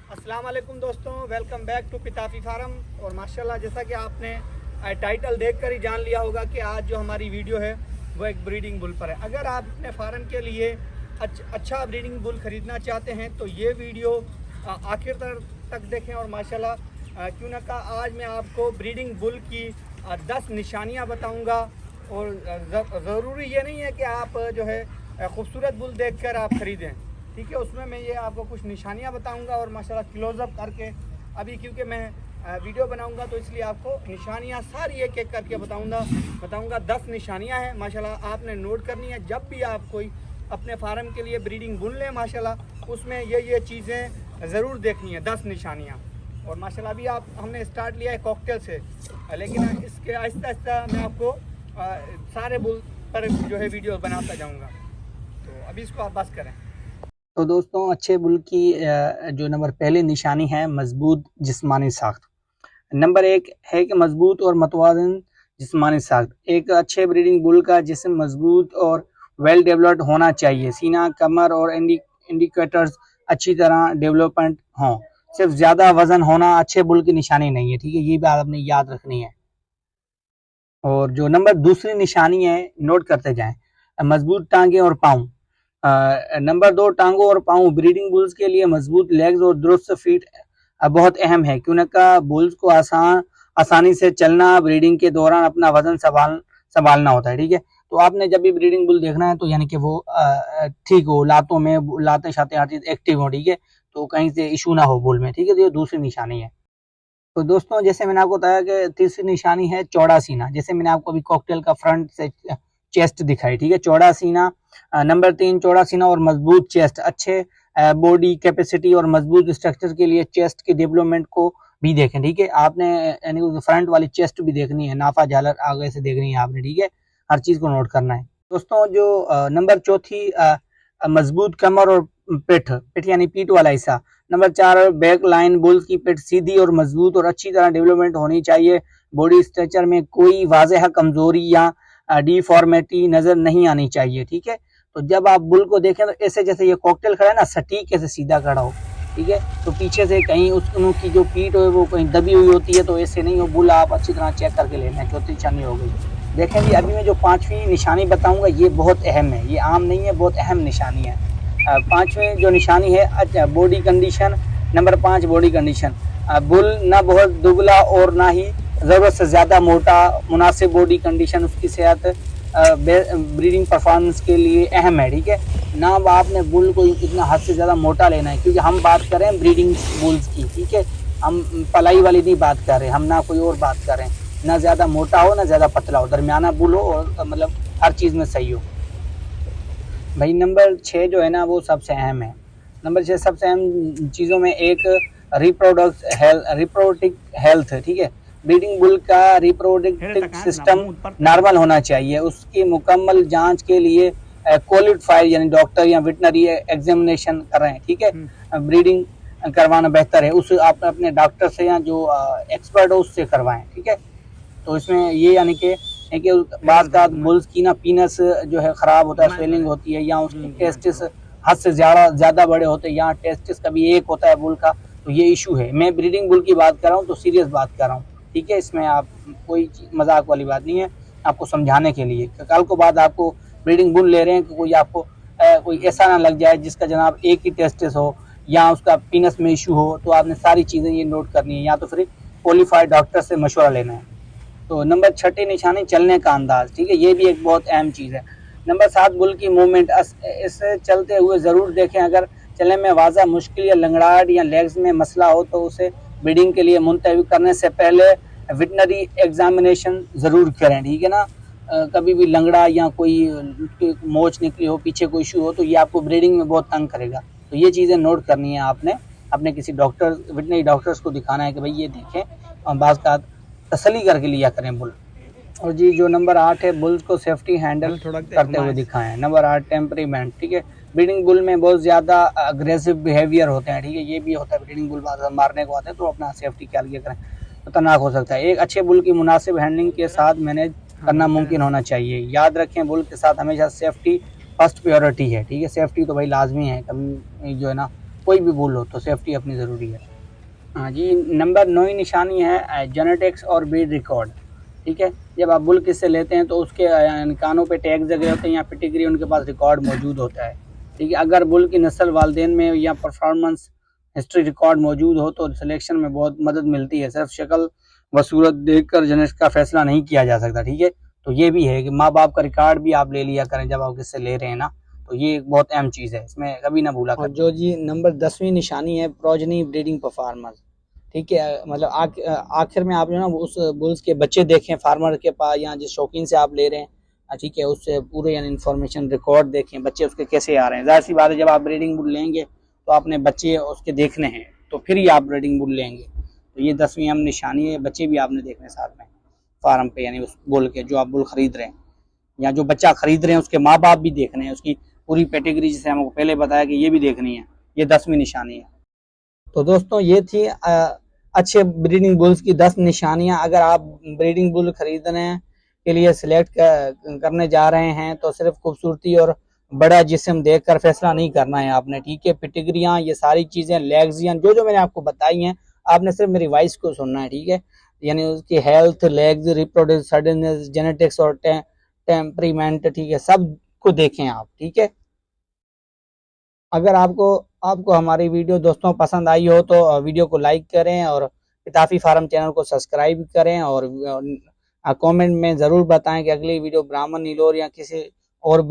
अस्सलाम वालेकुम दोस्तों, welcome back to Pitafi farm. और माशाल्लाह जैसा कि आपने टाइटल देखकर ही जान लिया होगा कि आज जो हमारी वीडियो है वो एक ब्रीडिंग बुल पर है। अगर आप अपने फार्म के लिए अच्छा ब्रीडिंग बुल ख़रीदना चाहते हैं तो ये वीडियो आखिर तक देखें। और माशाल्लाह क्यों ना कहा आज मैं आपको ब्रीडिंग बुल की 10 निशानियाँ बताऊँगा। और ज़रूरी ये नहीं है कि आप जो है खूबसूरत बुल देखकर आप ख़रीदें, ठीक है। उसमें मैं ये आपको कुछ निशानियां बताऊंगा और माशाल्लाह क्लोज़अप करके अभी क्योंकि मैं वीडियो बनाऊंगा तो इसलिए आपको निशानियां सारी एक एक करके बताऊंगा। 10 निशानियां हैं माशाल्लाह, आपने नोट करनी है। जब भी आप कोई अपने फार्म के लिए ब्रीडिंग बुल लें माशाल्लाह उसमें ये चीज़ें ज़रूर देखनी है, 10 निशानियाँ। और माशाल्लाह अभी हमने स्टार्ट लिया है कॉकटेल से, लेकिन इसके आहिस्ता आहिस्ता मैं आपको सारे बुल पर जो है वीडियो बनाता जाऊँगा। तो अभी इसको आप बस करें। तो दोस्तों, अच्छे बुल की जो नंबर पहली निशानी है मजबूत जिस्मानी साख्त। नंबर 1 है कि मजबूत और मतवाज़न जिस्मानी साख्त। एक अच्छे ब्रीडिंग बुल का जिस्म मजबूत और वेल डेवलप्ड होना चाहिए। सीना, कमर और इंडिकेटर्स अच्छी तरह डेवलपमेंट हों। सिर्फ ज़्यादा वजन होना अच्छे बुल की निशानी नहीं है, ठीक है। ये बात आपने याद रखनी है। और जो नंबर दूसरी निशानी है, नोट करते जाएं, मजबूत टांगे और पाँव। नंबर 2, टांगों और पाँव। ब्रीडिंग बुल्स के लिए मजबूत लेग्स और दुरुस्त फीट बहुत अहम है, क्योंकि बुल्स को आसानी से चलना, ब्रीडिंग के दौरान अपना वजन संभालना होता है, ठीक है। तो आपने जब भी ब्रीडिंग बुल देखना है तो यानी कि वो ठीक हो, लातें शातें हर चीज़ एक्टिव हो, ठीक है। तो कहीं से इशू ना हो बुल में, ठीक है। तो ये दूसरी निशानी है। तो दोस्तों, जैसे मैंने आपको बताया कि तीसरी निशानी है चौड़ा सीना। जैसे मैंने आपको अभी कॉकटेल का फ्रंट से चेस्ट दिखाई, ठीक है। चौड़ा सीना। नंबर 3, चौड़ा सीना और मजबूत चेस्ट। अच्छे बॉडी कैपेसिटी और मजबूत स्ट्रक्चर के लिए चेस्ट की डेवलपमेंट को भी देखें, ठीक है। आपने यानी फ्रंट वाली चेस्ट भी देखनी है, नाफा झालर आगे से देखनी है आपने, ठीक है। हर चीज़ को नोट करना है दोस्तों। जो नंबर चौथी, मजबूत कमर और पिठ यानी पीठ वाला हिस्सा। Number 4, back line. बुल्स की पिठ सीधी और मजबूत और अच्छी तरह डेवलपमेंट होनी चाहिए। बॉडी स्ट्रक्चर में कोई वाज़ेह कमजोरी या डिफॉर्मेटी नजर नहीं आनी चाहिए, ठीक है। तो जब आप बुल को देखें तो ऐसे जैसे ये कॉकटेल खड़ा है ना, सटीक ऐसे सीधा खड़ा हो, ठीक है। तो पीछे से कहीं उनकी जो पीठ हो वो कहीं दबी हुई होती है, तो ऐसे नहीं हो। बुल आप अच्छी तरह चेक करके लेना है। चौथी निशानी हो गई। देखें जी, अभी मैं जो 5वीं निशानी बताऊंगा ये बहुत अहम है, ये आम नहीं है, बहुत अहम निशानी है। 5वीं जो निशानी है body condition. Number 5, body condition. Bull ना बहुत दुबला और ना ही ज़रूरत से ज़्यादा मोटा। मुनासिब बॉडी कंडीशन उसकी सेहत ब्रीडिंग परफॉर्मेंस के लिए अहम है, ठीक है। ना आपने बुल को इतना हद से ज़्यादा मोटा लेना है, क्योंकि हम बात कर रहे हैं ब्रीडिंग बुल्स की, ठीक है। हम पलाई वाली नहीं बात कर रहे, हम ना कोई और बात कर रहे हैं। ना ज़्यादा मोटा हो ना ज़्यादा पतला हो, दरमियाना बुल हो और मतलब हर चीज़ में सही हो भाई। नंबर 6 जो है ना वो सबसे अहम है। नंबर 6 सबसे अहम चीज़ों में एक रिप्रोडक्टिव हेल्थ, ठीक है। ब्रीडिंग बुल का रिप्रोडक्टिव सिस्टम नॉर्मल होना चाहिए। उसकी मुकम्मल जांच के लिए क्वालिफाइड यानी डॉक्टर या वेटनरी एग्जामिनेशन कर रहे हैं, ठीक है। ब्रीडिंग करवाना बेहतर है, उस आप अपने डॉक्टर से या जो एक्सपर्ट हो उससे करवाएं, ठीक है। तो इसमें ये यानी कि बाज़ बुल्स की ना पीनस जो है ख़राब होता है, स्वेलिंग होती है, या उसकी टेस्टिस हद से ज़्यादा बड़े होते हैं, या टेस्टिस कभी एक होता है बुल का, तो ये इशू है। मैं ब्रीडिंग बुल की बात कर रहा हूँ तो सीरियस बात कर रहा हूँ, ठीक है। इसमें आप कोई मजाक वाली बात नहीं है, आपको समझाने के लिए। कल को बाद आपको ब्रीडिंग बुल ले रहे हैं कि कोई आपको कोई ऐसा ना लग जाए जिसका जनाब एक ही टेस्टिस हो या उसका पीनस में इशू हो, तो आपने सारी चीज़ें ये नोट करनी है, या तो फिर क्वालिफाइड डॉक्टर से मशवरा लेना है। तो नंबर 6 निशानी चलने का अंदाज, ठीक है। ये भी एक बहुत अहम चीज़ है। नंबर 7, बुल की मूवमेंट। इसे चलते हुए ज़रूर देखें, अगर चलने में वाज़ा मुश्किल या लंगड़ाहट या लेग्स में मसला हो तो उसे ब्रीडिंग के लिए मुंतवी करने से पहले वेटनरी एग्जामिनेशन ज़रूर करें, ठीक है ना। कभी भी लंगड़ा या कोई मोच निकली हो, पीछे कोई इशू हो, तो ये आपको ब्रीडिंग में बहुत तंग करेगा। तो ये चीज़ें नोट करनी है आपने, अपने किसी डॉक्टर वेटनरी डॉक्टर्स को दिखाना है कि भाई ये देखें, और बाज़ का तसल्ली करके लिया करें बुल। और जी जो नंबर 8 है, बुल्स को सेफ्टी हैंडल करते हुए दिखाएं। नंबर 8, टेम्परीमेंट, ठीक है। ब्रीडिंग बुल में बहुत ज़्यादा अग्रेसिव बिहेवियर होते हैं, ठीक है। ये भी होता है, ब्रीडिंग बुल मारने को आते हैं, तो अपना सेफ्टी ख्याल किया करें, खतरनाक हो सकता है। एक अच्छे बुल की मुनासिब हैंडलिंग के साथ मैनेज करना मुमकिन होना चाहिए। याद रखें, बुल के साथ हमेशा सेफ्टी फर्स्ट प्रायोरिटी है, ठीक है। सेफ्टी तो भाई लाजमी है, कभी जो है ना कोई भी बुल हो तो सेफ्टी अपनी ज़रूरी है। हाँ जी, नंबर 9 निशानी है जेनेटिक्स और ब्रीड रिकॉर्ड। ठीक है, जब आप बुल किससे लेते हैं तो उसके कानों पे टैग लगे होते हैं या पेडिग्री उनके पास रिकॉर्ड मौजूद होता है। ठीक है, अगर बुल की नस्ल वालिदैन में या परफॉर्मेंस हिस्ट्री रिकॉर्ड मौजूद हो तो सिलेक्शन में बहुत मदद मिलती है। सिर्फ शक्ल व सूरत देखकर जेनेटिक्स का फैसला नहीं किया जा सकता। ठीक है, तो ये भी है कि माँ बाप का रिकॉर्ड भी आप ले लिया करें जब आप किससे ले रहे हैं ना, तो ये एक बहुत अहम चीज़ है, इसमें कभी ना भूला करें। जो जी नंबर 10वीं निशानी है प्रोजनी ब्रीडिंग परफॉर्मेंस। ठीक है, मतलब आखिर में आप जो ना उस बुल्स के बच्चे देखें फार्मर के पास या जिस शौकीन से आप ले रहे हैं, ठीक है, उससे पूरे यानी इन्फॉर्मेशन रिकॉर्ड देखें, बच्चे उसके कैसे आ रहे हैं। ज़ाहिर सी बात है जब आप ब्रीडिंग बुल लेंगे तो आपने बच्चे उसके देखने हैं, तो फिर ही आप ब्रीडिंग बुल लेंगे। तो ये 10वीं अहम निशानी है, बच्चे भी आपने देखने साथ में फार्म पे, यानी उस बुल के जो आप बुल खरीद रहे हैं या जो बच्चा खरीद रहे हैं उसके माँ बाप भी देखने हैं, उसकी पूरी पेडिग्री जिसे हमको पहले बताया कि ये भी देखनी है। ये 10वीं निशानी है। तो दोस्तों ये थी अच्छे ब्रीडिंग बुल्स की 10 निशानियां। अगर आप ब्रीडिंग बुल खरीदने के लिए सिलेक्ट करने जा रहे हैं तो सिर्फ खूबसूरती और बड़ा जिस्म देखकर फैसला नहीं करना है आपने। ठीक है, पेडिग्रियां, ये सारी चीज़ें, लेग्स, जो मैंने आपको बताई हैं, आपने सिर्फ मेरी वॉइस को सुनना है। ठीक है, यानी उसकी health, legs, reproductive suddenness, genetics और टेम्परीमेंट, ठीक है, सब को देखें आप। ठीक है, अगर आपको हमारी वीडियो दोस्तों पसंद आई हो तो वीडियो को लाइक करें और पिताफी फार्म चैनल को सब्सक्राइब करें और कमेंट में ज़रूर बताएं कि अगली वीडियो ब्राह्मण नीलोर या किसी और